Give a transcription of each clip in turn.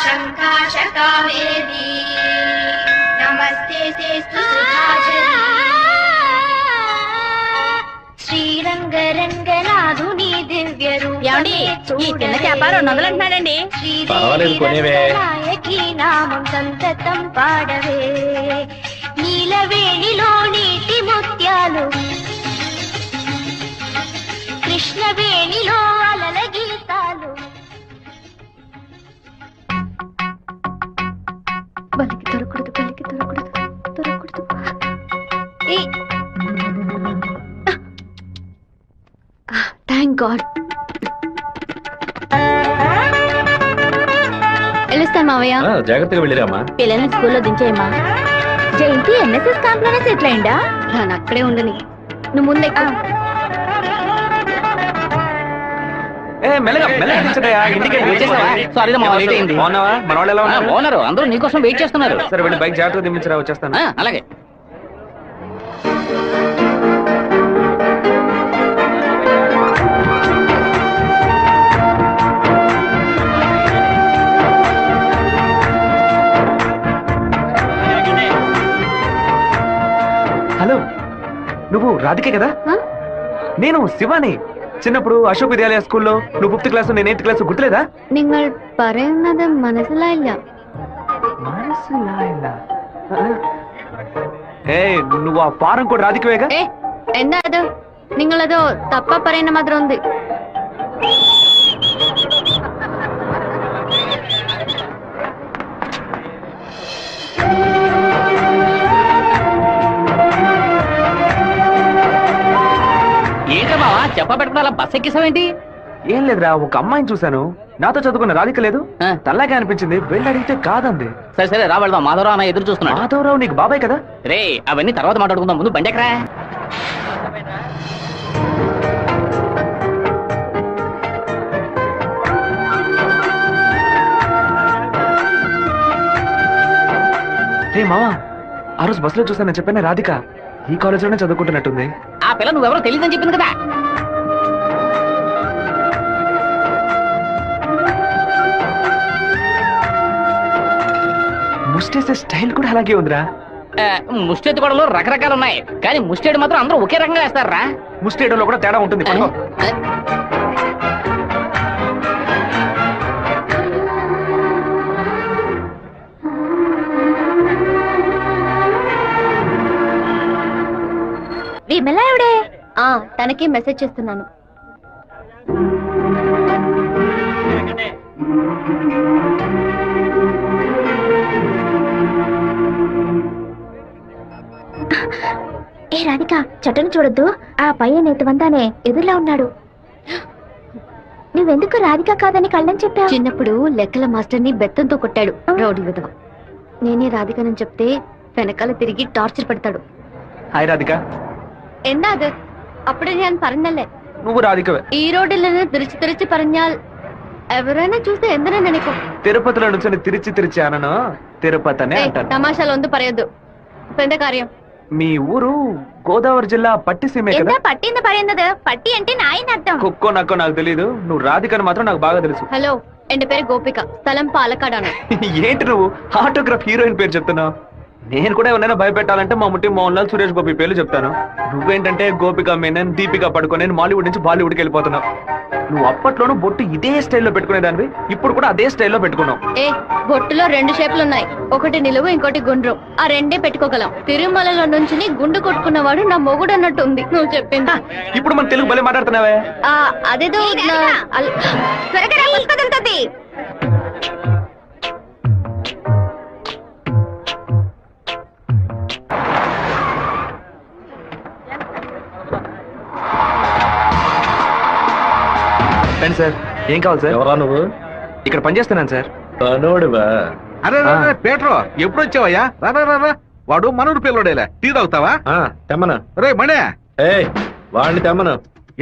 శంకాశకావేది నమస్తే శ్రీరంగరంగనాథుని దివ్య రూపమే ఈ చిన్న చేప 200 అంటున్నాడండి. శ్రీదేవి నామం సంతతం పాడవే నీలవేణిలో నీటి ముత్యాలు కృష్ణవేణిలో అలల గీతాలు. బలికి దొరకూడదు, బలికి దొరకూడదు, దొరకూడదు. Thank God. వెళ్ళొస్తాను మావయ్య. జాగ్రత్తగా వెళ్ళిరామా. పిల్లల్ని స్కూల్లో దించేయమ్మా. జయంతి ఎన్ఎస్ఎస్ క్యాంప్ లోనే సెటిల్ అయిందా? నేను అక్కడే ఉండని, నువ్వు ముందే అందరూ నీకోసం వెయిట్ చేస్తున్నారు. సరే వెళ్ళి బైక్ జాగ్రత్తగా దింపించరా, వచ్చేస్తాను. అలాగే. హలో, నువ్వు రాధికే కదా? నేను శివాని. చిన్నప్పుడు అశోక్ విద్యాలయ స్కూల్లో నువ్వు 5th క్లాస్ నేను 8th క్లాస్ గుర్తులేదా? നിങ്ങൾ പറയുന്നത് മനസ്സിലായില്ല. నువ్వు ఆ ఫారం కూడా రాధికవేగా? എന്താ അത്? നിങ്ങളതോ തപ്പ പറയുന്ന മാത്രം ഉണ്ട്. ఏంటో బావా చెప్పబెట్టకుండా అలా బస్ ఎక్కిసావేంటి? ఏం లేదురా, ఒక అమ్మాయిని చూశాను, నాతో చదువుకున్న రాధిక లేదు, తల్లాగా అనిపించింది, వెళ్ళి అడిగితే కాదంది. సరే సరే రా వెళ్దాం. మాధవరావు అన్న ఎదురు చూస్తున్నాడు. మాధవరావు నీకు బాబాయ్ కదా? రే అవన్నీ తర్వాత మాట్లాడుకుందాం, ముందు బండి ఎక్కరా. రే మావా, ఆ రోజు బస్సులో చూసానని చెప్పాను, రాధిక ఈ కాలేజీలోనే చదువుకుంటున్నట్టుంది. ఆ పిల్ల నువ్వెవరో తెలియదని చెప్పింది కదా. ముస్టేసే స్టైల్ కూడా అలాగే ఉందిరా. ముష్టెత్తు గొడవలు రకరకాలు ఉన్నాయి, కానీ ముష్టేడు మాత్రం అందరూ ఒకే రకంగా వేస్తారా? ముస్టేడోలో కూడా తేడా ఉంటుంది. విమల ఎవడే? తనకి మెసేజ్ చేస్తున్నాను. ఏ రాధిక, చట్టను చూడొద్దు. ఆ పయ్య నేత వందానే ఎదురులా ఉన్నాడు. నువ్వెందుకు రాధిక కాదని కళ్ళని చెప్పావు? చిన్నప్పుడు లెక్కల మాస్టర్ని బెత్తంతో కొట్టాడు రౌడీ విధవ. నేనే రాధికనని చెప్తే వెనకాల తిరిగి టార్చర్ పెడతాడు. హాయ్ రాధిక. എന്താ അത്? അപ്പഴേ ഞാൻ പറഞ്ഞല്ലേ నువ్వు రాధికవే. ఈ రోడ్డిൽ നിന്ന് തിരിച്ചു തിരിച്ചു പറഞ്ഞാൽ ఎవరైనా చూస్తే ఎందరో నెనకు. తిరుపతిలో నుంచి తిరిచి అనను, తిరుపతి అనే అంటారు. తమాషాలు ఒందు పరయద్దు. ఎంత కార్యం? మీ ఊరు గోదావరి జిల్లా పట్టిసీమే కదా? എന്താ പട്ടിന്ന് പറയുന്നത്? പട്ടി అంటే నాయన అర్థం. కుక్కో నక్కో నాకు తెలీదు, నువ్వు రాధికని మాత్రం నాకు బాగా తెలుసు. హలో, ఎന്റെ పేరు గోపిక, స్థలం పాలకాడాను. ఏంటి నువ్వు ఆటోగ్రాఫ్ హీరోయిన్ పేరు చెప్తున్నావు? నేను కూడా ఎవరైనా భయపెట్టాలంటే మా ముట్టి మోహన్ లాల్, సురేష్ గోపి పేర్లు చెప్తాను. నువ్వేంటంటే గోపిక మేనన్, దీపిక పడుకొని మాలీవుడ్ నుంచి బాలీవుడ్కి వెళ్ళిపోతున్నావు. నువ్వు అప్పట్లోనూ బొట్టు ఇదే స్టైల్లో పెట్టుకునేదానివి, ఇప్పుడు కూడా అదే స్టైల్లో పెట్టుకున్నావు. ఏ బొట్టులో 2 షేపులు ఉన్నాయి, ఒకటి నిలువు ఇంకోటి గుండ్రం. ఆ రెండే పెట్టుకోగలం. తిరుమలలో నుంచి గుండు కొట్టుకున్నవాడు నా మొగుడు అన్నట్టు ఉంది నువ్వు చెప్పింది. ఇప్పుడు మన తెలుగు భలే మాట్లాడుతున్నావే. అదేదో త్వరగా పుస్తకంతది. సార్ ఏం కావాలి సార్? ఎవరా నువ్వు? ఇక్కడ పనిచేస్తున్నాను సార్. పనోడివా? అరే పేట్రో, ఎప్పుడు వచ్చావయ్యా? రా, వాడు మనూరు పిల్లడేలే. టీ తాగుతావా? తెమ్మను. రే మణే, వాడిని తెమ్మను.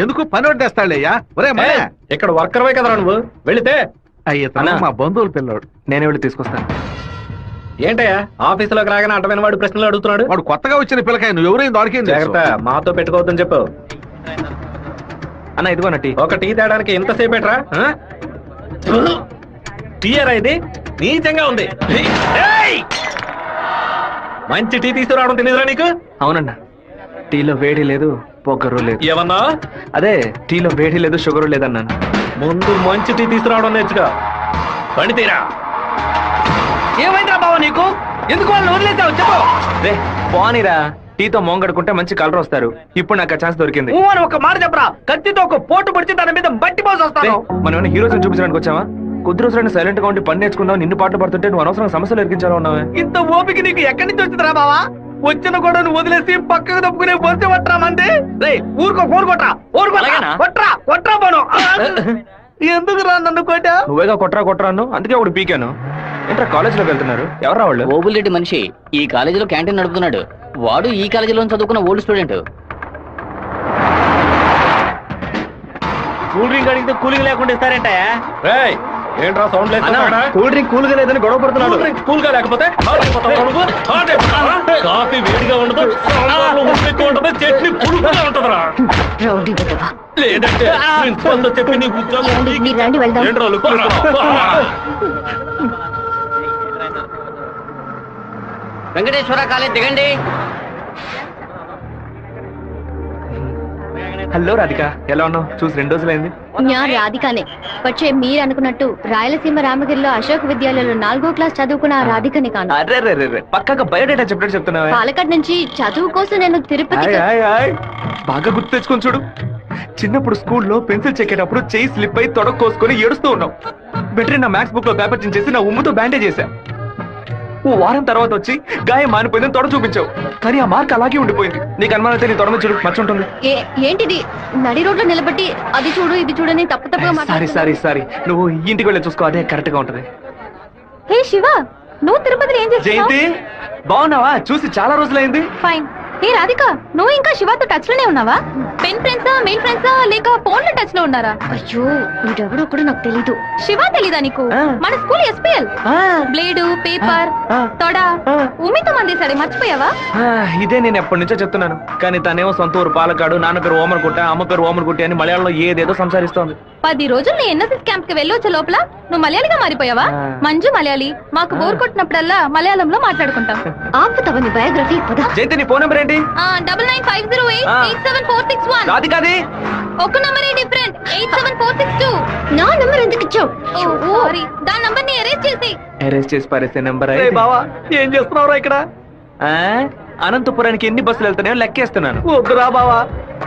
ఎందుకు పనోడు తెస్తాడులేయ్యా? ఒరే మణే, ఇక్కడ వర్కర్వే కదరా నువ్వు, వెళితే. అయ్యా మా బంధువుల పిల్లోడు. నేనే వెళ్ళి తీసుకొస్తాను. ఏంటయ్యా ఆఫీసులోకి రాగానే అడ్డమైన వాడు ప్రశ్నలు అడుగుతున్నాడు? వాడు కొత్తగా వచ్చిన పిల్లకాయ, నువ్వు ఎవరైనా దొరికింది. జాగ్రత్త, మాతో పెట్టుకోవద్దని చెప్పు. అన్న ఇదిగోనటి. ఒక టీ తేడానికి ఎంతసేపేట్రా? టీయరా ఇది నీచంగా ఉంది. ఏయ్! మంచి టీ తీసుకురావడం తెలియదురా నీకు? అవునన్నా, టీలో వేడి లేదు, పొగరు లేదు. ఏమన్నా? అదే టీలో వేడి లేదు, షుగరు లేదన్నాను. ముందు మంచి టీ తీసుకురావడం నేర్చుకో. పని తీరా. ఏమైందిరా బావ నీకు? ఎందుకు వాళ్ళని వదిలేసావు చెప్పు. రే పోనీరా, టీతో మోంగడుకుంటే మంచి కలర్ వస్తారు. ఇప్పుడు నాకు ఛాన్స్ దొరికింది. ఒక మాట చెప్పరా, కత్తితో ఒక పోటు పొడిచి దాని మీద బట్టి పోసి వస్తాను. మనం ఏమైనా హీరోస్ చూపించడానికి వచ్చావా? కొద్ది రోజులైనా సైలెంట్ గా ఉండి పని నేర్చుకుందాం. నిన్ను పాటలు పడుతుంటే నువ్వు అనవసరంగా సమస్యలు ఎరిగించాలో ఉన్నావే. ఇంత ఓపిక నీకు ఎక్కడి నుంచి వచ్చిందిరా బావా? వచ్చిన కూడా నువ్వు వదిలేసి పక్కకు తప్పుకునే బొత్తి పట్టరా మంది. రే ఊరుకో, ఫోన్ కొట్రా, కొట్రా కొట్రా పోను. ఎందుకు రా నన్ను కొట్టా? నువ్వేగా కొట్రా అన్ను, అందుకే ఒకటి పీకాను. ఏంట్రా కాలేజీలోకి వెళ్తున్నారు? ఎవరా వాళ్ళు? ఓబుల్రెడ్డి మనిషి ఈ కాలేజీలో క్యాంటీన్ నడుపుతున్నాడు. వాడు ఈ కాలేజీలో చదువుకున్న ఓల్డ్ స్టూడెంట్. కూల్ డ్రింక్ అడిగితే కూలింగ్ లేకుండా ఇస్తారంటే. ఏంట్రా సౌండ్ లేదు? కూల్ డ్రింక్ కూల్ గా లేదని గొడవ పడుతున్నాడు. కూల్ గా లేకపోతే కాఫీ వేడిగా ఉండదు, సాంబార్లో ఉప్పు ఎక్కువ ఉంటది, చట్నీ పులుపుగా ఉంటదిరా. రౌడీ విధవా. లేదంటే ప్రిన్సిపల్ తో చెప్పి నీ ఉద్యోగం మీరు రండి వెళ్దాం. ఏంట్రా లుక్ వెంకటేశ్వర కాలేజ్ దిగండి. హలో రాధిక, ఎలా ఉన్నావు? చూసి 2 రోజులైంది. న్యా రాధికానే. వచ్చే మీరు అనుకున్నట్టు రాయలసీమ రామగిరిలో అశోక్ విద్యాలయంలో 4వ క్లాస్ చదువుకున్న ఆ రాధికని కాను. అరే పక్కగా బయోడేటా చెప్పినట్టు చెప్తున్నావా? పాలకాడ్ నుంచి చదువు కోసం నేను తిరుపతి. బాగా గుర్తు తెచ్చుకొని చూడు. చిన్నప్పుడు స్కూల్లో పెన్సిల్ చెక్కేటప్పుడు చెయ్యి స్లిప్ అయి తొడకు కోసుకొని ఏడుస్తూ ఉన్నావు. వెంటనే నా మ్యాథ్స్ బుక్ లో పేపర్ చించేసి నా ఉమ్ముతో బ్యాండేజ్ చేశా. ఓ వారం తర్వాత వచ్చి గాయం మానిపోయిందని తొడ చూపించావు, కానీ ఆ మార్క్ అలాగే ఉండిపోయింది. నీకు అనుమానం అయితే నీ తొడ మీద చూడు, మచ్చ ఉంటుంది. ఏంటిది? నడి రోడ్లో నిలబెట్టి అది చూడు ఇది చూడని తప్పుగా సారీ నువ్వు ఇంటికి వెళ్ళి చూసుకో, అదే కరెక్ట్ గా ఉంటది. హే శివ, నువ్వు తిరుపతిలో ఏం చేస్తున్నావు? జయంతి బాగున్నావా? చూసి చాలా రోజులైంది. ఫైన్. ఏ రాధిక, నువ్వు ఇంకా శివతో టచ్ లోనే ఉన్నావా? పెన్ ఫ్రెండ్సా, మెయిల్ ఫ్రెండ్సా, లేక ఫోన్ లో టచ్ లో ఉన్నారా? అయ్యో వీడెవడో కూడా నాకు తెలీదు. శివ తెలీదా నీకు? మన స్కూల్ ఎస్పీఎల్. బ్లేడు, పేపర్, తొడ ఉమ్మితో మందేశాడు, మర్చిపోయావా? ఇదే నేను ఎప్పటి నుంచో చెప్తున్నాను, కానీ తనేమో సొంత ఊరు పాలకాడు, నాన్న పేరు ఓమర్గుట్ట, అమ్మ పేరు ఓమర్గుట్టి అని మలయాళంలో ఏదేదో సంసారిస్తోంది. 10 రోజులు నీ ఎన్ఎస్ఎస్ క్యాంప్ కి వెళ్ళి వచ్చే లోపల నువ్వు మలయాళిగా మారిపోయావా? మంజు మలయాళి. మాకు బోర్ కొట్టినప్పుడల్లా మలయాళంలో మాట్లాడుకుంటాం. ఆపుతావా నీ బయోగ్రఫీ? జయంతి నీ ఫోన్ నెంబర్ ఏంటి? 9950887461. రాధికాది ఒక నంబరే డిఫరెంట్, 87462. నా నంబర్ ఎందుకు ఇచ్చావు? సారీ, దాని నంబర్ ని ఎరేజ్ చేసి పారేసే నెంబర్. బావా ఏం చేస్తున్నావురా ఇక్కడ? అనంతపురానికి ఎన్ని బస్సులు వెళ్తున్నాయో లెక్కేస్తున్నాను. వద్దురా బావా,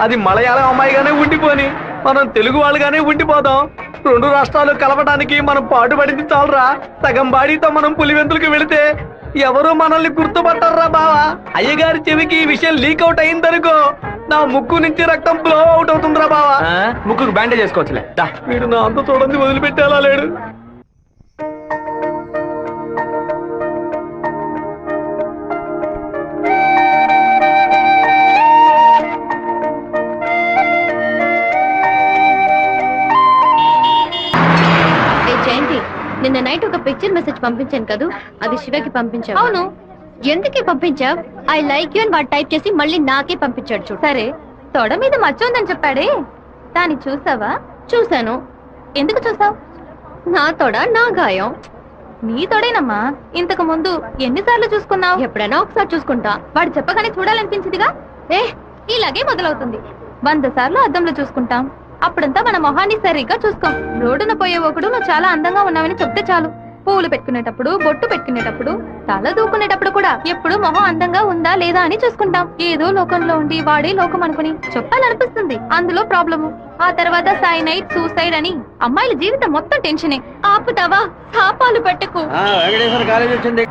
అది మలయాళం అమ్మాయిగానే ఉండిపోని మనం తెలుగు వాళ్ళుగానే ఉండిపోదాం. 2 రాష్ట్రాలు కలపడానికి మనం పాటుపడింది చాలరా. సగం బాడీతో మనం పులివెందులకు వెళితే ఎవరు మనల్ని గుర్తుపట్టారా బావా. అయ్యగారి చెవికి ఈ విషయం లీక్ అవుట్ అయిందనుకో, నా ముక్కు నుంచి రక్తం ఫ్లో అవుట్ అవుతుందిరా బావా. ముక్కుకు బ్యాండేజ్ చేసుకోవచ్చులే. వీడు నా అంత చూడండి వదిలిపెట్టేలా లేడు. జయంతి, నిన్న నైట్ ఒక పిక్చర్ మెసేజ్ పంపించాను కదా, అది శివకి పంపించావు. అవును, ఎందుకే పంపించావు? ఐ లైక్ యూ అని వాడు టైప్ చేసి మళ్ళీ నాకే పంపించాడు చూడు. సరే, తొడ మీద మచ్చ ఉందని చెప్పాడే, దాన్ని చూసావా? చూశాను. ఎందుకు చూసావు? నా తొడ నా గాయం. నీ తొడేనమ్మా. ఇంతకు ముందు ఎన్నిసార్లు చూసుకున్నావు? ఎప్పుడైనా ఒకసారి చూసుకుంటా. వాడు చెప్పగానే చూడాలనిపించిందిగా. ఇలాగే మొదలవుతుంది. 100 సార్లు అద్దంలో చూసుకుంటాం. అప్పుడంతా మన మొహాన్ని సరిగ్గా చూసుకోం. రోడ్డున పోయే ఒకడు నువ్వు చాలా అందంగా ఉన్నావని చెప్తే చాలు. పువ్వులు పెట్టుకునేటప్పుడు, బొట్టు పెట్టుకునేటప్పుడు, తల దూకునేటప్పుడు కూడా ఎప్పుడు మొహం అందంగా ఉందా లేదా అని చూసుకుంటాం. ఏదో లోకంలో ఉండి వాడే లోకం అనుకుని చెప్పాలనిపిస్తుంది. అందులో ప్రాబ్లము. ఆ తర్వాత సైనైడ్, సూసైడ్ అని అమ్మాయిల జీవితం మొత్తం టెన్షనే. ఆపుతావా? శాపాలు పెట్టకు. వెంకటేశ్వర కాలేజ్ వచ్చింది.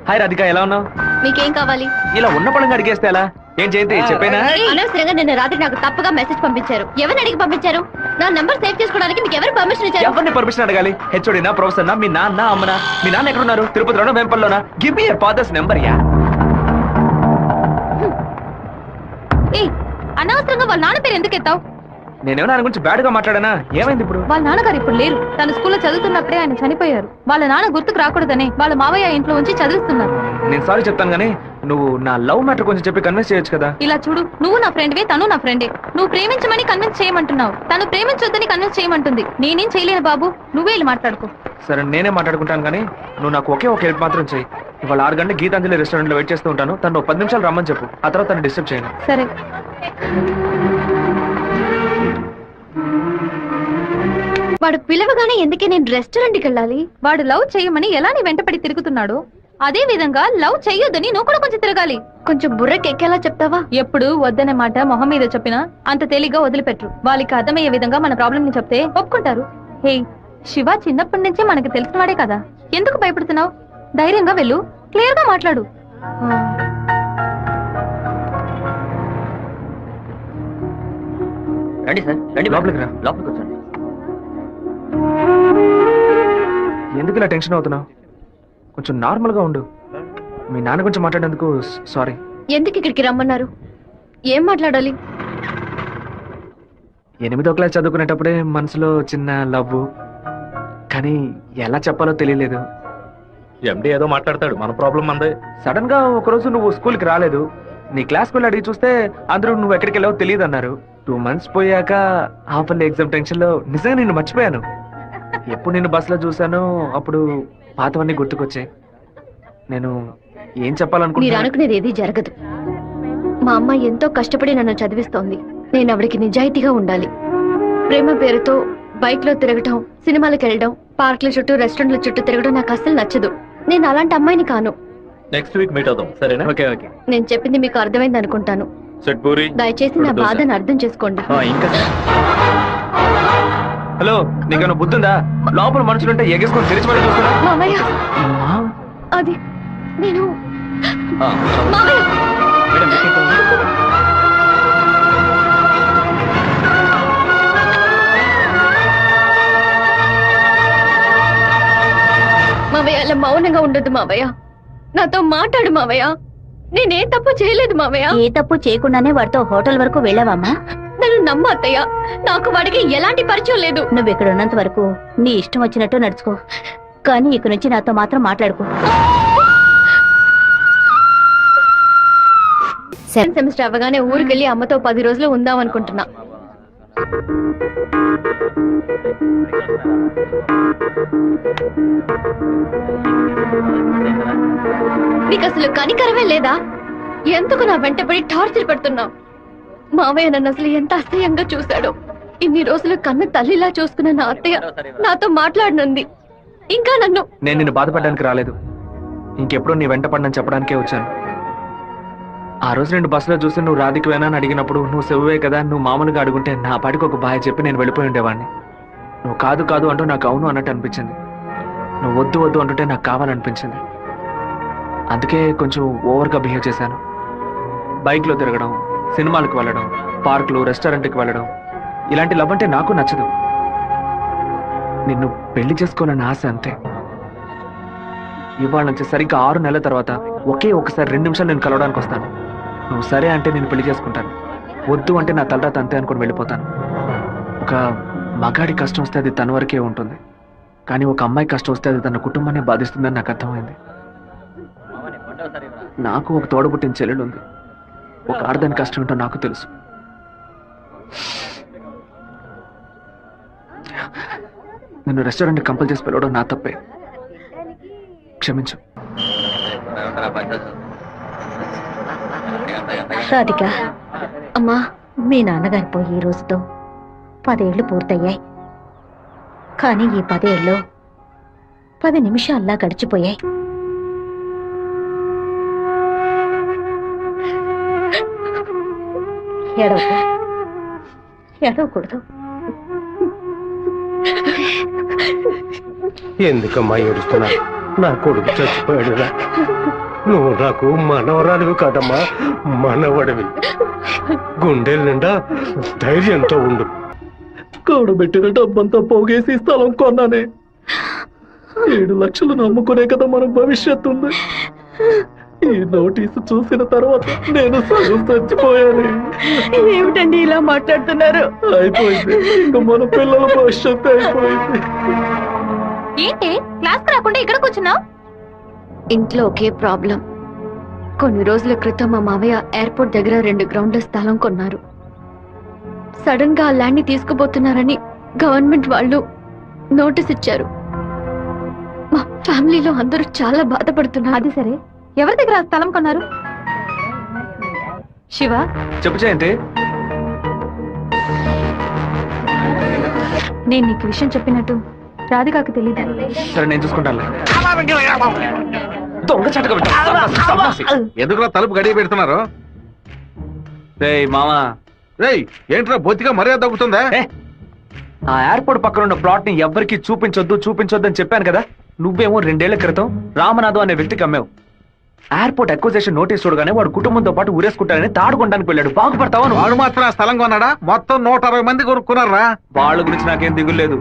హాయ్ రాధిక, ఎలా ఉన్నావు? మీకేం కావాలి? ఇలా ఉన్న పడంగా అడిగేస్తే ఎలా? ఏం జయంతి చెప్పేనా? అనవసరంగా నిన్న రాత్రి నాకు తప్పుగా మెసేజ్ పంపించారు. ఎవరిని అడిగి పంపించారు? నా నంబర్ సేవ్ చేసుకోవడానికి మీకు ఎవరు పర్మిషన్ ఇచ్చారు? ఎవరిని పర్మిషన్ అడగాలి? హెచ్ఓడినా, ప్రొఫెసర్నా, మీ నాన్న, అమ్మనా? మీ నాన్న ఎక్కడున్నారు? తిరుపతిలోనా, వెంపల్లోనా? Give me your father's number. Yeah అనవసరంగా వాళ్ళ నాన్న పేరు ఎందుకు ఎత్తావు? నేనేమో ఆయన గురించి బ్యాడ్ గా మాట్లాడానా? ఏమైంది ఇప్పుడు? వాళ్ళ నాన్నగారు ఇప్పుడు లేరు. తన స్కూల్లో చదువుతున్నప్పుడే ఆయన చనిపోయారు. వాళ్ళ నాన్న గుర్తుకు రాకూడదనే వాళ్ళ మావయ్య ఇంట్లో ఉంచి చదివిస్తున్నారు. నేను సారీ చెప్తాను గానీ నువ్వు నా లవ్ మ్యాటర్ కొంచెం చెప్పి కన్విన్స్ చేయొచ్చు కదా. ఇలా చూడు, నువ్వు నా ఫ్రెండ్వే, తను నా ఫ్రెండే. నువ్వు ప్రేమించమని కన్విన్స్ చేయమంటున్నావు, తను ప్రేమించొద్దని కన్విన్స్ చేయమంటుంది. నేనేం చేయలేను బాబు, నువ్వే వెళ్ళి మాట్లాడుకో. సరే నేనే మాట్లాడుకుంటాను, కానీ నువ్వు నాకు ఒకే ఒక హెల్ప్ మాత్రం చెయ్యి. ఇవాళ 6 గంటల గీతాంజలి రెస్టారెంట్ లో వెయిట్ చేస్తూ ఉంటాను. తను 10 నిమిషాలు రమ్మని చెప్పు, ఆ తర్వాత తను డిస్టర్బ్ చేయను. సరే. వాడు పిలవగానే ఎందుకే నేను రెస్టారెంట్కి వెళ్ళాలి? వాడు లవ్ చేయమని ఎలా నీ వెంటపడి తిరుగుతున్నాడు, అదే విధంగా లవ్ చెయ్యొద్దని నువ్వు కూడా కొంచెం తిరగాలి. కొంచెం బుర్రకి ఎక్కేలా చెప్తావా? ఎప్పుడు వద్దనే మాట మొహం మీద చెప్పినా అంత తేలిగ్గా వదిలిపెట్టరు. వాళ్ళకి అర్థమయ్యే విధంగా మన ప్రాబ్లం ని చెప్తే ఒప్పుకుంటారు. హే, శివ చిన్నప్పటి నుంచే మనకు తెలిసిన వాడే కదా, ఎందుకు భయపడుతున్నావు? ధైర్యంగా వెళ్ళు, క్లియర్ గా మాట్లాడు. రండి సార్, రండి లోపలికి రా. లోపలికి వచ్చండి. ఎందుకు ఇలా టెన్షన్ అవుతున్నావు? కొంచెం నార్మల్ గా ఉండు. మీ నాన్న గురించి మాట్లాడేందుకు సారీ. ఎందుకు ఇక్కడికి రమ్మన్నారు? ఏం మాట్లాడాలి? 8వ క్లాస్ చదువుకునేటప్పుడే మనసులో చిన్న లవ్, కానీ ఎలా చెప్పాలో తెలియలేదు. ఎండి ఏదో మాట్లాడతాడు, మన ప్రాబ్లం మందే. సడన్ గా ఒకరోజు నువ్వు స్కూల్కి రాలేదు. నీ క్లాస్కి వెళ్ళి అడిగి చూస్తే అందరూ నువ్వు ఎక్కడికి వెళ్ళావో తెలియదు అన్నారు. 2 months పోయాక హాఫ్ ఇయర్లీ ఎగ్జామ్ టెన్షన్ లో నిజంగా నిన్ను మర్చిపోయాను. ఎప్పుడు నిన్ను బస్సులో చూసానో అప్పుడు పాతవన్నీ గుర్తుకొచ్చాయి. నేను ఏం మీరు చెప్పాలనుకుంటున్నా, అనుకునేది ఏది జరగదు. మా అమ్మ ఎంతో కష్టపడి నన్ను చదివిస్తోంది. నేను ఆవిడకి నిజాయితీగా ఉండాలి. ప్రేమ పేరుతో బైక్ లో తిరగటం, సినిమాలకు వెళ్ళడం, పార్క్ల చుట్టూ రెస్టారెంట్ల చుట్టూ తిరగడం నాకు అస్సలు నచ్చదు. నేను అలాంటి అమ్మాయిని కాను. నెక్స్ట్ వీక్ మీట్ అవుదాం, సరేనా? Okay okay. నేను చెప్పింది మీకు అర్థమైంది అనుకుంటాను. సెట్ పూరి. దయచేసి నా బాధను అర్థం చేసుకోండి. ఇంకా హలో, నీకేమైనా బుద్ధుందా? లోపల మనుషులుంటే ఎగేసుకొని తెరిచి మళ్ళీ చూస్తున్నా. మామయ్య, అది నేను మామయ్య. మావయ్య, అలా మౌనంగా ఉండదు మావయ్య. నాతో మాట్లాడు మావయ్య. నేనే తప్పు చేయలేదు మావయ్య. ఏ తప్పు చేయకుండానే వాడితో హోటల్ వరకు వెళ్ళావమ్మా? నన్ను నమ్మ అత్తయ్య, నాకు వాడికి ఎలాంటి పరిచయం లేదు. నువ్వు ఇక్కడ ఉన్నంత వరకు నీ ఇష్టం వచ్చినట్టు నడుచుకో, కానీ ఇక నుంచి నాతో మాత్రం మాట్లాడుకో. సెకండ్ సెమిస్టర్ అవ్వగానే ఊరికెళ్ళి అమ్మతో 10 రోజులు ఉందాం అనుకుంటున్నా. నీకు అసలు కనికరమే లేదా? ఎందుకు నా వెంటపడి టార్చర్ పెడుతున్నావు? మావయ్య నన్ను అసలు ఎంత అసహ్యంగా చూశాడో. ఇన్ని రోజులు కన్ను తల్లిలా చూసుకున్న నా అత్తయ్య నాతో మాట్లాడనుంది. ఇంకా నన్ను నేను నిన్ను బాధపడడానికి రాలేదు, ఇంకెప్పుడు నీ వెంట పడనని చెప్పడానికే వచ్చాను. ఆ రోజు నేను బస్సులో చూసి నువ్వు రాధికవేనా అని అడిగినప్పుడు నువ్వు సెవ్వే కదా, నువ్వు మామూలుగా అడుగుంటే నా పాటికి ఒక బాయ్ చెప్పి నేను వెళ్ళిపోయి ఉండేవాడిని. నువ్వు కాదు కాదు అంటూ నాకు అవును అన్నట్టు అనిపించింది. నువ్వు వద్దు వద్దు అంటుంటే నాకు కావాలనిపించింది. అందుకే కొంచెం ఓవర్గా బిహేవ్ చేశాను. బైక్లో తిరగడం, సినిమాలకు వెళ్ళడం, పార్కులు, రెస్టారెంట్కి వెళ్ళడం, ఇలాంటి లవ్ అంటే నాకు నచ్చదు. నిన్ను పెళ్లి చేసుకోవాలని ఆశ అంతే. ఇవాళ నుంచి సరిగ్గా 6 నెలల తర్వాత ఒకే ఒకసారి 2 నిమిషాలు నేను కలవడానికి వస్తాను. నువ్వు సరే అంటే నేను పెళ్లి చేసుకుంటాను, వద్దు అంటే నా తలరాత అంతే అనుకుని వెళ్ళిపోతాను. ఒక మగాడి కష్టం వస్తే అది తన వరకే ఉంటుంది, కానీ ఒక అమ్మాయి కష్టం వస్తే అది తన కుటుంబాన్ని బాధిస్తుందని నాకు అర్థమైంది. నాకు ఒక తోడబుట్టిన చెల్లెలు ఉంది. ఒక ఆడదాని కష్టం ఏంటో నాకు తెలుసు. నిన్ను రెస్టారెంట్ కంపల్ చేసి పిలవడం నా తప్పే, క్షమించు. రాధిక, అమ్మా, మీ నాన్నగారు పోయి ఈ రోజుతో 10 ఏళ్లు పూర్తయ్యాయి. కానీ ఈ 10 ఏళ్ళు 10 నిమిషాల్లా గడిచిపోయాయి. ఏడవకూడదు. ఎందుకమ్మా ఏడుస్తున్నా? నా కొడుకు చచ్చిపోయాడురా. నువ్వు నాకు మనవరాలివి కాదమ్మా, మనవడివి. గుండెల నిండా ధైర్యంతో ఉండు. కూడబెట్టిన డబ్బంతా పోగేసి స్థలం కొన్నానే. 7 లక్షలు నమ్ముకునే కదా మన భవిష్యత్తు ఉంది. ఈ నోటీసు చూసిన తర్వాత నేను సగం చచ్చిపోయాను. ఏమిటండి ఇలా మాట్లాడుతున్నారు? అయిపోయింది, ఇంకా మన పిల్లల భవిష్యత్తు అయిపోయింది. ఏంటి క్లాస్ రాకుండా ఇక్కడ కూర్చున్నావు? ఇంట్లో ఒకే ప్రాబ్లం. కొన్ని రోజుల క్రితం మా మావయ్య ఎయిర్పోర్ట్ దగ్గర 2 గ్రౌండ్ల స్థలం కొన్నారు. సడన్ గా ఆ ల్యాండ్ ని తీసుకుపోతున్నారని గవర్నమెంట్ వాళ్ళు నోటీస్ ఇచ్చారు. మా ఫ్యామిలీలో అందరూ చాలా బాధపడుతున్నారు. అది సరే, ఎవరి దగ్గర ఆ స్థలం కొన్నారు? శివ, చెప్పు జయంతి. నేను నీకు విషయం చెప్పినట్టు రాధికాకు తెలీదు. సరే, నేను చూసుకుంటాను. దొంగ చటక ఎందుకులా తలుపు గడియ పెడుతున్నారు? రేయ్ మామా, రేయ్ ఏంట్రా బొత్తిగా మర్యాద తగ్గుతుందా? ఆ ఎయిర్పోర్ట్ పక్కన ఉన్న ప్లాట్ ని ఎవ్వరికి చూపించొద్దు అని చెప్పాను కదా. నువ్వేమో 2 ఏళ్ల క్రితం రామనాథం అనే వ్యక్తికి అమ్మావు. ఎయిర్పోర్ట్ అక్విజిషన్ నోటీస్ చూడగానే వాడు కుటుంబంతో పాటు ఊరేసుకుంటానని తాడుకోవడానికి వెళ్ళాడు. బాగుపడతావా? వాడు మాత్రం ఆ స్థలం కొన్నాడా? మొత్తం 160 మంది కొనుక్కున్నారా? వాళ్ళ గురించి నాకేం దిగులేదు.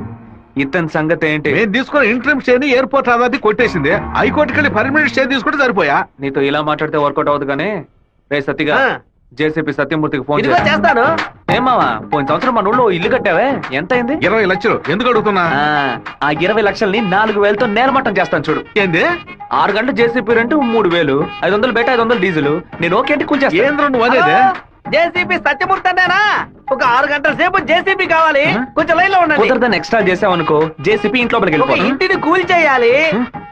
ఇతని సంగతి ఏంటి? నేను తీసుకున్న ఇంట్రీమ్ స్టే ని ఎయిర్పోర్ట్ అథారిటీ కొట్టేసింది. హైకోర్టుకి వెళ్ళి పర్మనెంట్ స్టే తీసుకుంటే సరిపోయా. నీతో ఇలా మాట్లాడితే వర్కౌట్ అవుతుంది కానీ రే సత్తిగా, జేసీపీ సత్యమూర్తికి ఫోన్ చేస్తాను. ఏమావా, పోయిన సంవత్సరం మన ఊళ్ళో ఇల్లు కట్టావే, ఎంత అయింది? 20 లక్షలు. ఎందుకు అడుగుతున్నా? ఆ 20 లక్షల్ని 4,000తో నేలమట్టం చేస్తాను చూడు. ఏంది? 6 గంటలు జేసీపీ రెంట్ 3,000, 500 బయట 500 డీజిల్. నేను ఓకే అంటే కూల్చేస్తా. ఏంద్ర నువ్వు అనేదే? జేసీబీ సత్యమూర్తి అన్నానా? ఒక 6 గంటల సేపు జేసీబీ కావాలి. కొంచెం లైన్ లో ఉండండి. కుదరదని ఎక్స్ట్రా చేసావనుకో జేసీపీ ఇంట్లో ఒక ఇంటిని కూల్ చేయాలి.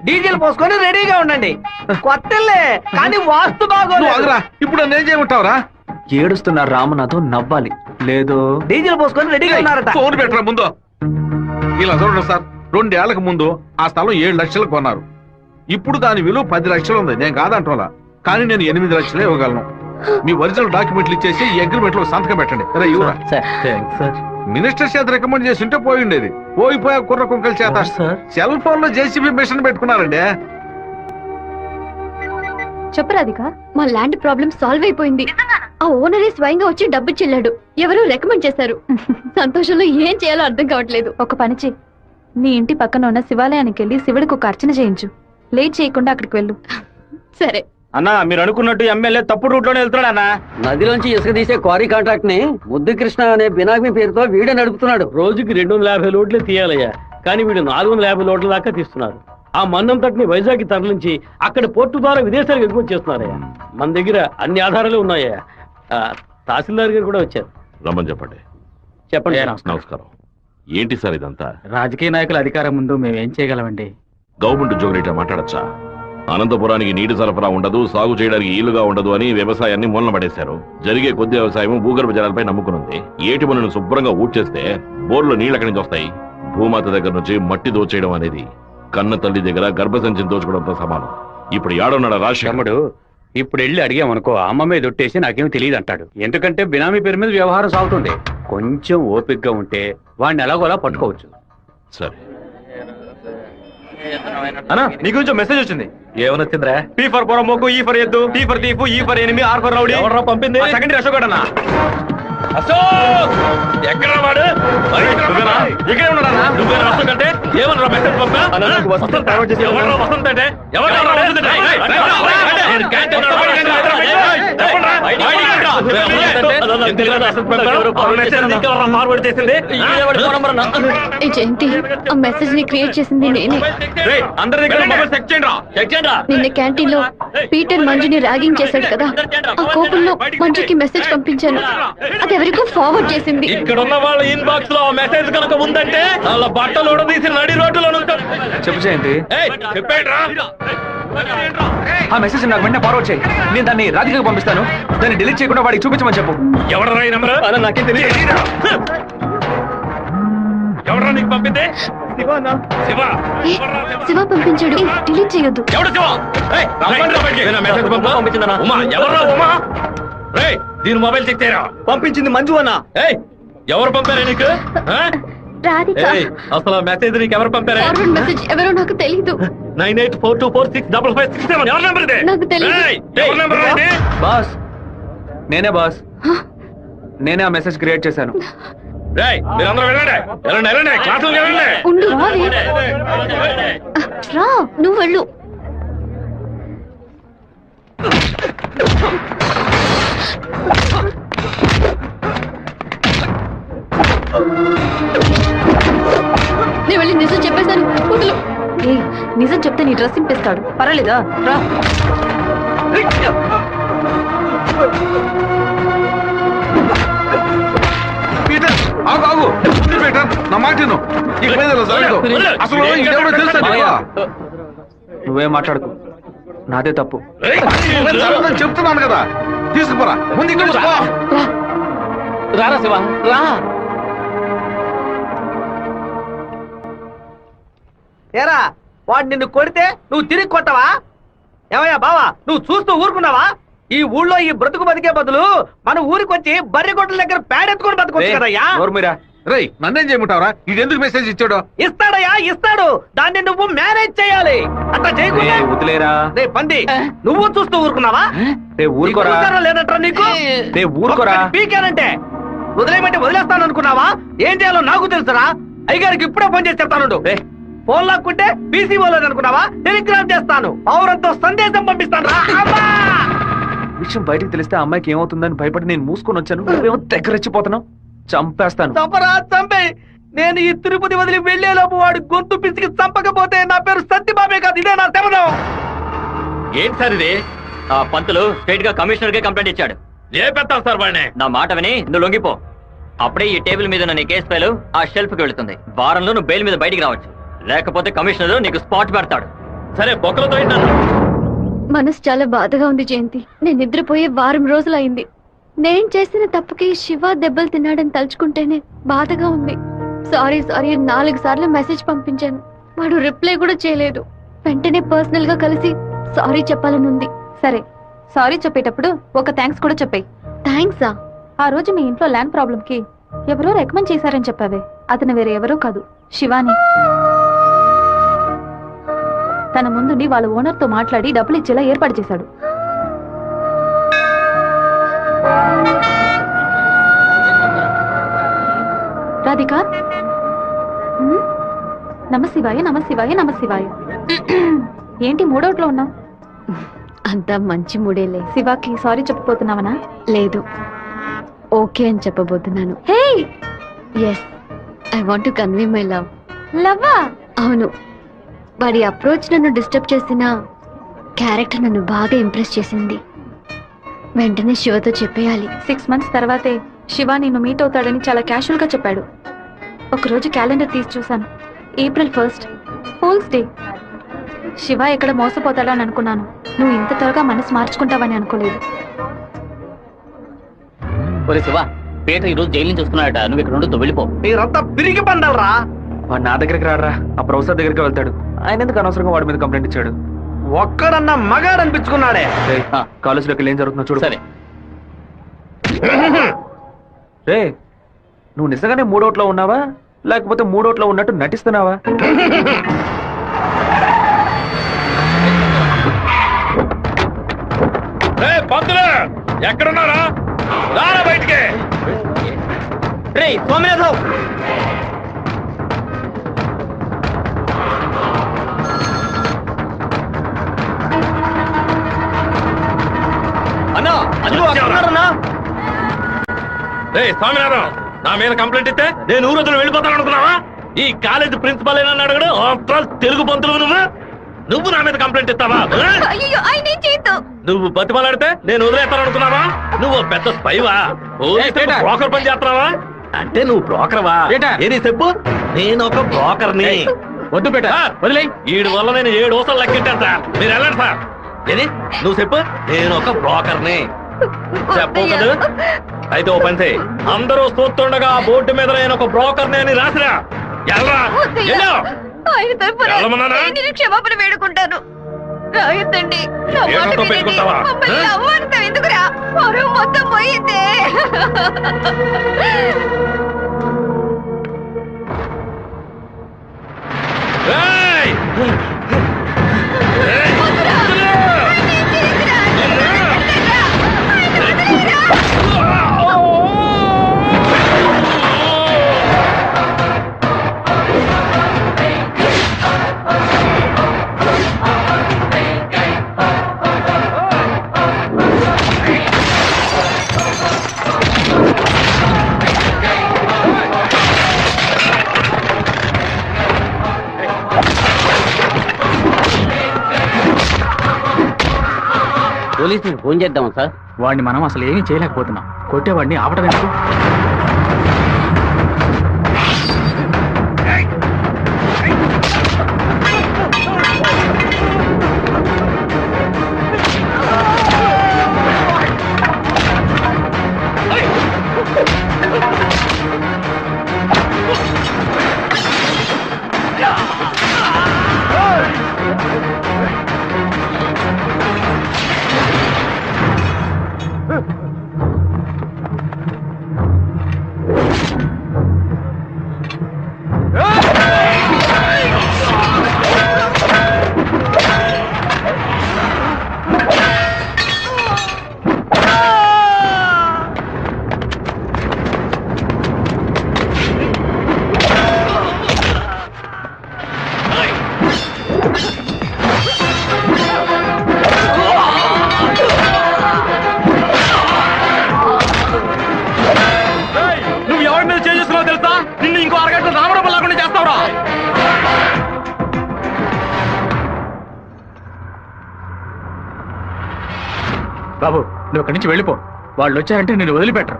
డీజిల్ పోసుకొని రెడీగా ఉండండి. కొత్తలే కానీ వాస్తు బాగోలేదు. ఇప్పుడు నేను చేయమంటావురా? ఏడుస్తున్నారు రామనాథం, నవ్వాలి. లేదు డీజిల్ పోసుకొని రెడీగా ఉన్నారట. ఫోన్ పెట్టరా ముందు. ఇలా చూడండి సార్, 2 ఏళ్లకు ముందు ఆ స్థలం 7 లక్షలు కొన్నారు. ఇప్పుడు దాని విలువ 10 లక్షలు ఉంది. నేను కాదంటోలా, కానీ నేను 8 లక్షలే ఇవ్వగలను. మీ ఒరిజినల్ డాక్యుమెంట్లు ఇచ్చేసి ఈ అగ్రిమెంట్ లో సంతకం పెట్టండి. మినిస్టర్ చేత రికమెండ్ చేసి ఉంటే పోయి ఉండేది. పోయిపోయా కుర్ర కుంకల చేత సెల్ ఫోన్ లో జేసీబీ మిషన్ పెట్టుకున్నారండి. చెప్పు రాధిక, మా ల్యాండ్ ప్రాబ్లం సాల్వ్ అయిపోయింది. ఆ ఓనరే స్వయంగా వచ్చి డబ్బు చెల్లాడు. ఎవరు రికమెండ్ చేశారు. సంతోషంలో ఏం చేయాలో అర్థం కావట్లేదు. ఒక పని చెయ్యి, నీ ఇంటి పక్కన ఉన్న శివాలయానికి వెళ్ళి శివుడికి ఒక అర్చన చేయించు. లేట్ చేయకుండా అక్కడికి వెళ్ళు. సరే అన్నా, మీరు అనుకున్నట్టు ఎమ్మెల్యే తప్పుడు రూట్ లోనే వెళ్తున్నాడు అన్న. నదిలోంచి ఇసుక తీసే క్వారీ కాంట్రాక్ట్ ని ముద్దు కృష్ణ అనే బినామీ పేరుతో వీడే నడుపుతున్నాడు. రోజుకి 250 లోడ్లే తీయాలయ్యా, కానీ వీడు 450 లోడ్ల దాకా తీస్తున్నారు. ఆ మన్నంతటిని వైజాగ్ తరలించి అక్కడ పోర్టు ద్వారా విదేశాలకు ఎగుమతి చేస్తున్నారయ్యా. మన దగ్గర అన్ని ఆధారాలు ఉన్నాయా. తహసీల్దార్ గారు కూడా వచ్చారు. రమ్మని చెప్పండి. చెప్పండి. నమస్కారం. ఏంటి సార్ ఇదంతా? రాజకీయ నాయకుల అధికారం ముందు మేమేం చేయగలమండి? గవర్నమెంట్ ఉద్యోగులు ఇట్లా మాట్లాడచ్చా? అనంతపురానికి నీటి సరఫరా ఉండదు, సాగు చేయడానికి ఈలుగా ఉండదు అని వ్యవసాయాన్ని మూలన పడేశారు. జరిగే కొద్ది వ్యవసాయం భూగర్భ జలాలపై నమ్ముకునుంది. ఏటి మనను శుభ్రంగా ఊడ్చేస్తే బోర్లో నీళ్ళు ఎక్కడి నుంచి వస్తాయి? భూమాత దగ్గర నుంచి మట్టి దోచేయడం అనేది కన్న తల్లి దగ్గర గర్భసంచిని దోచుకోవడంతో సమానం. ఇప్పుడు ఏడున్నాడు రాష్ట్రముడు? ఇప్పుడు వెళ్ళి అడిగామనుకో అమ్మ మీద ఒట్టేసి నాకేం తెలియదు అంటాడు. ఎందుకంటే బినామీ పేరు మీద వ్యవహారం సాగుతుంది. కొంచెం ఓపికగా ఉంటే వాడిని ఎలాగోలా పట్టుకోవచ్చు. సరే అన్నా, నీ గురించి మెసేజ్ వచ్చింది. ఏమనొచ్చిందిరా? పీ ఫర్ పొరమోకు, ఈ ఫర్ ఎద్దు, tea for thief, E for enemy, R for rowdy. ఎవరా పంపింది? సెకండరీ అశోక్ అన్న. అశోక్ ఎక్కడ వాడు? ఇక్కడే ఉన్నాడన్నా. నువ్వేనా అశోక్ అంటే? ఏమన్నా మెసేజ్ పంపా? వసంత్ అంటే జయంతి, ఆ మెసేజ్ ని క్రియేట్ చేసింది నేనే. అందరి దగ్గర మొబైల్ చెక్ చేయండి. నిన్న క్యాంటీన్ లో పీటర్ మంజుని ర్యాగింగ్ చేశాడు కదా, ఆ కోపంలో మంజుకి మెసేజ్ పంపించాను. అది ఎవరికో ఫార్వర్డ్ చేసింది. ఇక్కడ ఉన్న వాళ్ళ ఇన్బాక్స్ లో మెసేజ్ కనుక ఉందంటే వాళ్ళ బట్టలు తీసి నడి రోడ్డులో చెప్పు జయంతి. చెప్పేట్రా, ఆ మెసేజ్ నాకు వెంటనే ఫార్వర్డ్ చేయి. నేను దాన్ని రాధికకు పంపిస్తాను. దాన్ని డిలీట్ చేయకుండా వాడికి చూపించమని చెప్పు. ఎవడరా ఈ నెంబర్? నాకేం తెలియదు. ఎవడరా నీకు పంపింది? శివ పంపించాడు. డిలీట్ చేయొద్దు. ఎవడు శివ? దీని మొబైల్ చెక్ చేయరా. పంపించింది మంజు అన్న. ఎవరు పంపారా నీకు? రాధిక. అసలు మెసేజ్ నీకు ఎవరు పంపారా? ఫార్వర్డ్ మెసేజ్ ఎవరో నాకు తెలీదు. 9842465557 ఎవరి నెంబర్ ఇది? నాకు తెలీదు. ఎవరి నెంబర్ ఇది? బాస్, నేనే బాస్. నేనే ఆ మెసేజ్ క్రియేట్ చేశాను. మీరందరూ వెళ్ళండి. క్లాసులు వెళ్ళండి. ఉండు, రా, నువ్వు వెళ్ళు. నేను వెళ్ళి నిజం చెప్పేశాను. వదులు. నిజం చెప్తే నీ డ్రెస్ ఇంపేస్తాడు. పర్వాలేదా? రా. పీటర్ ఆగు ఆగు పీటర్ నా మాట విను. ఇక మీద ఇలా జరగదు. అసలు ఇదెవరో తెలుసా నీకు? నువ్వేం మాట్లాడుకో, నాదే తప్పు. జరగదని చెప్తున్నాను కదా, తీసుకుపోరా ముందు ఇక్కడ నుంచి పో. రారా శివ రా. ఏరా వాడు నిన్ను కొడితే నువ్వు తిరిగి కొట్టవా? ఏమయ్యా బావా, నువ్వు చూస్తూ ఊరుకున్నావా? ఈ ఊళ్ళో ఈ బ్రతుకు బతికే బదులు మన ఊరికొచ్చి బర్రె గొడ్ల దగ్గర పేడెత్తుకొని బతకొచ్చు కదయ్యా. నోర్మీరా. రేయ్ నన్నేం చేయమంటావరా? ఇది ఎందుకు మెసేజ్ ఇచ్చాడు? ఇస్తాడయ్యా ఇస్తాడు, దాన్ని నువ్వు మేనేజ్ చేయాలి. అట్లా చేయకుండా వదిలేరా. రే పంది, నువ్వు చూస్తూ ఊరుకున్నావా? ఊరుకోరా. లేనట్రా నీకు? ఊరుకోరా. పీకానంటే వదిలేయమంటే వదిలేస్తాను అనుకున్నావా? ఏం చేయాలో నాకు తెలుసురా. అయ్యగారికి ఇప్పుడే ఫోన్ చేసి చెప్తాను. ఫోన్ లాక్కుంటే పీసీ పోలేదు అనుకున్నావా? టెలిగ్రామ్ చేస్తాను, పౌరంతో సందేశం పంపిస్తాను రా. విషయం బయటికి తెలిస్తే అమ్మాయికి ఏమవుతుందని భయపడి నేను మూసుకొని వచ్చాను. నువ్వేమో దగ్గర రెచ్చిపోతున్నావు. చంపేస్తాను. చంపరా చంపే. నేను ఈ తిరుపతి వదిలి వెళ్లేలోపు వాడు గొంతు పిసికి చంపకపోతే నా పేరు సత్యబాబే కాదు, ఇదే నా శపథం. ఏంటి సార్ ఇది? ఆ పంతులు స్ట్రైట్ గా కమిషనర్ కే కంప్లైంట్ ఇచ్చాడు. ఏ పెడతాం సార్ వాడిని? నా మాట విని నువ్వు లొంగిపో. అప్పుడే ఈ టేబుల్ మీద నీ కేసు ఫైలు ఆ షెల్ఫ్ కి వెళుతుంది. వారంలో నువ్వు బెయిల్ మీద బయటికి రావచ్చు, లేకపోతే కమిషనర్ నీకు స్పాట్ పెడతాడు. సరే బొక్కలతో మనసు చాలా బాధగా ఉంది జయంతి. నేను నిద్రపోయే వారం రోజులైంది. నేను చేసిన తప్పుకి శివ దెబ్బలు తిన్నాడని తలుచుకుంటేనే బాధగా ఉంది. సారీ సారీ 4 సార్లు మెసేజ్ పంపించాను, వాడు రిప్లై కూడా చేయలేదు. వెంటనే పర్సనల్ గా కలిసి సారీ చెప్పాలని ఉంది. సరే, సారీ చెప్పేటప్పుడు ఒక థ్యాంక్స్ కూడా చెప్పాయి. థ్యాంక్సా? ఆ రోజు మీ ఇంట్లో ల్యాండ్ ప్రాబ్లం కి ఎవరో రికమెండ్ చేశారని చెప్పావే, అతను వేరే ఎవరో కాదు, శివాని. తన ముందుండి వాళ్ళ ఓనర్ తో మాట్లాడి డబ్బులు ఇచ్చేలా ఏర్పాటు చేశాడు. రాధికా, నమశివాయ నమశివాయ నమశివాయ. ఏంటి మూడోట్లో ఉన్నావు? అంతా మంచి మూడేలే. శివాకి సారీ చెప్పబోతున్నావనా? లేదు, ఓకే అని చెప్పబోతున్నాను. Hey, yes, I want to convey my love. లవ్వా? అవును. వాడి అప్రోచ్ నన్ను డిస్టర్బ్ చేసిన క్యారెక్టర్ నన్ను బాగా ఇంప్రెస్ చేసింది. వెంటనే శివతో చెప్పేయాలి. 6 months తర్వాతే శివ నిన్ను మీట్ అవుతాడని చాలా క్యాషువల్ గా చెప్పాడు. ఒకరోజు క్యాలెండర్ తీసి చూశాను, April 1st, fools day. Shiva ఎక్కడ మోసపోతాడని అనుకున్నాను. నువ్వు ఇంత త్వరగా మనసు మార్చుకుంటావని అనుకోలేదు. ఒరే శివ, పీటర్ ఈ రోజు జైలు నుంచి వస్తున్నాడట, నువ్వు ఇక్కడ ఉండొద్దు, వెళ్ళిపో. మీరంతా పిరిగి పండాలరా. వాడు నా దగ్గరికి రాడరా, ఆ ప్రొఫెసర్ దగ్గరికి వెళ్తాడు. ఆయన ఎందుకు అనవసరంగా వాడి మీద కంప్లైంట్ ఇచ్చాడు? ఒక్కడన్నా మగాడు అనిపించుకున్నాడే. కాలేజీలోకి ఏం జరుగుతుందో చూడు. సరే. రే, నువ్వు నిజంగానే మూడోట్లో ఉన్నావా, లేకపోతే మూడోట్లో ఉన్నట్టు నటిస్తున్నావా? పంతులు ఎక్కడున్నారా? రారా బయటికి. రే సోమనాథం, అన్నా స్వామినాథం, నా మీద కంప్లైంట్ ఇస్తే నేను ఊరొద్దులు వెళ్ళిపోతాను అనుకున్నావా? ఈ కాలేజ్ ప్రిన్సిపల్ ఏనా అడగడు? తెలుగు పంతులు నువ్వు నా మీద కంప్లైంట్ ఇస్తావా? నువ్వు బతిమలాడితే నేను వదిలేస్తాను అనుకున్నావా? నువ్వు పెద్ద స్పైవా? బ్రోకర్ పని చేస్తున్నావా? అంటే నువ్వు బ్రోకర్వా? ఏది చెప్పు. నేను ఒక బ్రోకర్ని. వద్దు పెట్ట వదిలే. వీడి వల్ల నేను 7 ఊసలు లెక్కింటాను సార్. మీరు వెళ్ళండి సార్. ఏది నువ్వు చెప్పు. నేను ఒక బ్రోకర్ని చెప్పు కదా. అయితే ఓ పని చేయి, అందరూ చూస్తుండగా బోర్డు మీద నేను ఒక బ్రోకర్ని అని రాసిరా. క్షమాపణ వేడుకుంటాను. రాయొద్దండి. పెట్టుకుంటావా? ఎందుకురా మొత్తం పోయిందే. పోలీసులకు ఫోన్ చేద్దాం సార్. వాడిని మనం అసలు ఏమీ చేయలేకపోతున్నాం. కొట్టేవాడిని ఆపడం ఎందుకు? బాబు నువ్వు ఇక్కడి నుంచి వెళ్ళిపో. వాళ్ళు వచ్చారంటే నేను వదిలిపెట్టరు.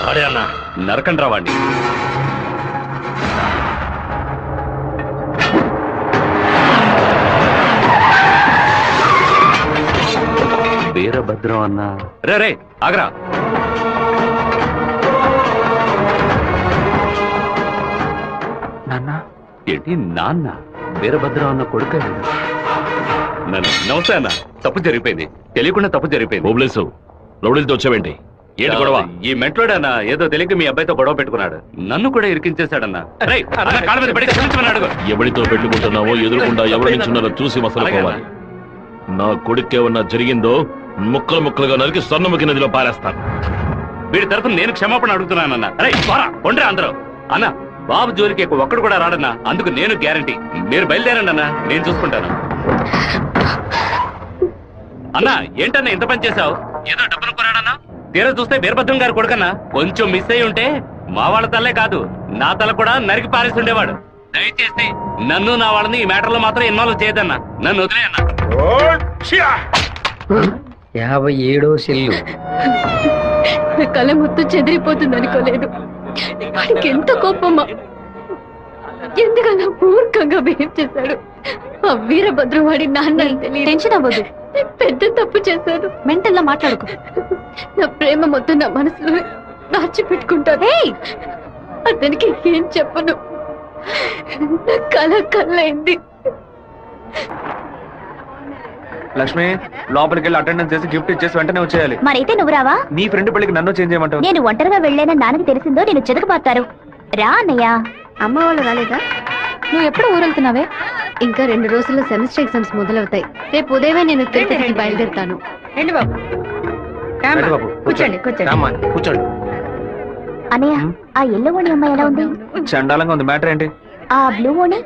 ఆడే అన్న నరకండి రా వాడిని. వీరభద్రం అన్న. రే ఆగరా. నాన్న ఏంటి నాన్న? వీరభద్రం అన్న కొడుకు. నమస్తే అన్న. తప్పు జరిగిపోయింది, తెలియకుండా తప్పు జరిగిపోయింది. ఓబ్లేసు రౌడీలతో వచ్చావేంటి? ఏంటి గొడవ? ఈ మెంట్లోడన్నా ఏదో తెలియక మీ అబ్బాయితో గొడవ పెట్టుకున్నాడు. నన్ను కూడా ఇరికించేశాడన్నా. కాళ్ళ మీద పడి క్షమించమన్నాడు. ఎవరితో పెట్టుకుంటున్నావో ఎదురుకుండా ఎవరు నిల్చున్నారో చూసి మసలుకోవాలి. నా కొడుకేమన్నా జరిగిందో ముక్కలు ముక్కలుగా నరికి స్వర్ణముఖి నదిలో పారేస్తాను. వీడి తరఫున నేను క్షమాపణ అడుగుతున్నానన్నా. కొండ్రే అందరూ. అన్న బాబు జోలికి ఒక్కడు కూడా రాడన్నా, అందుకు నేను గ్యారంటీ. మీరు బయలుదేరండి అన్నా, నేను చూసుకుంటాను. అన్నా ఏంటన్నా ఇంత పని చేశావు? ఏదో డబ్బులు కొరాడన్నా, తీరా చూస్తే వీరభద్రం గారు కొడుకన్నా. కొంచెం మిస్ అయి ఉంటే మా వాళ్ళ తల్లే కాదు నా తల కూడా నరికి పారేసి ఉండేవాడు. దయచేసి నన్ను నా వాళ్ళని ఈ మ్యాటర్లో మాత్రం ఇన్వాల్వ్ చేయదన్నా. నన్ను వదిలే అన్నా. 57వ సెల్లు. నా కళ మొత్తం చెదిరిపోతుంది అనుకోలేదు. వాడికి ఎంత కోపమా, ఎందుకన్నా మూర్ఖంగా బిహేవ్ చేశాడు. ఆ వీరభద్రం వాడి నాన్న. టెన్షన్ అవ్వదు, పెద్ద తప్పు చేశాడు. మెంటల్లా మాట్లాడుకో. నా ప్రేమ మొత్తం నా మనసులో దాచిపెట్టుకుంటాను. అతనికి ఏం చెప్పను. నా కళ్ళైంది. లక్ష్మి లోపలికి వెళ్ళి అటెండెన్స్ చేసి గిఫ్ట్ ఇచ్చేసి వెంటనే వచ్చేయాలి. మరైతే నువ్వు రావా? నీ ఫ్రెండ్ పెళ్లికి నన్ను చేంజ్ చేయమంటావు? నేను ఒంటరిగా వెళ్ళానని నాన్నకి తెలిసిందో నేను చెదకబాతారు. రా అన్నయ్య. అమ్మ వాళ్ళు రాలేదా? నువ్వు ఎప్పుడు ఊరెళ్తున్నావే? ఇంకా 2 రోజుల్లో సెమిస్టర్ ఎగ్జామ్స్ మొదలవుతాయి. రేపు ఉదయమే నేను తిరుపతికి బయలుదేరుతాను. రండి బాబు, కూర్చోండి. అన్నయ్య ఆ ఎల్లో ఓణి అమ్మాయి ఎలా ఉంది? చండాలంగా ఉంది. మ్యాటర్ ఏంటి? ఆ బ్లూ ఓణి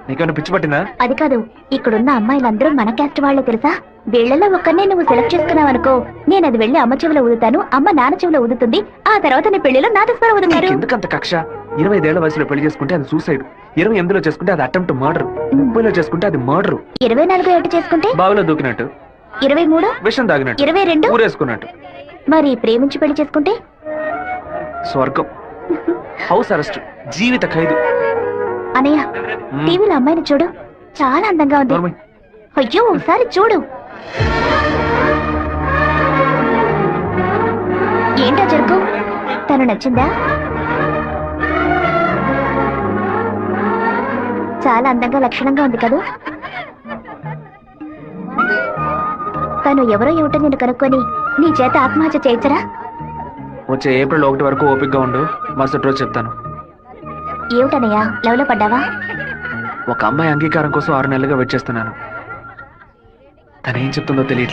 నీకేమైనా పిచ్చి పట్టిందా? అది కాదు, ఇక్కడున్న అమ్మాయిలందరూ మన క్యాస్ట్ వాళ్లే తెలుసా? వీళ్లలో ఒక్కనే నువ్వు సెలెక్ట్ చేసుకున్నావు అనుకో, నేను అది వెళ్ళి అమ్మ చెవిలో ఊదుతాను, అమ్మ నాన్న చెవిలో ఊదుతుంది, ఆ తర్వాత నీ పెళ్లిలో నా దస్వరం ఊదుతారు. ఎందుకంత కక్ష? 25 ఏళ్ల వయసులో పెళ్లి చేసుకుంటే అది సూసైడ్, 28లో చేసుకుంటే అది అటెంప్ట్ మర్డర్, 30లో చేసుకుంటే అది మర్డర్, 24 ఏట చేసుకుంటే బావిలో దూకినట్టు, 23 విషం తాగినట్టు, 22 ఊరేసుకున్నట్టు. మరి ప్రేమించి పెళ్లి చేసుకుంటే స్వర్గం, హౌస్ అరెస్ట్, జీవిత ఖైదు. అనయ్య టీవీలో అమ్మాయిని చూడు, చాలా అందంగా ఉంది. అయ్యో ఒకసారి చూడు. ఏంటా జరుగు? తను నచ్చిందా? చాలా అందంగా లక్షణంగా ఉంది కదా. తను ఎవరో ఏమిటో నేను కనుక్కొని నీ చేత ఆత్మహత్య చేయించరా? వచ్చే ఏప్రిల్ 1 వరకు ఓపికగా ఉండు, మరుసటి రోజు చెప్తాను. ఏమిటనయ్యా, లవ్ లో పడ్డావా? ఒక అమ్మాయి అంగీకారం కోసం 6 నెలలుగా వెయిట్ చేస్తున్నాను. తనేం చెప్తుందో తెలియట్లేదు.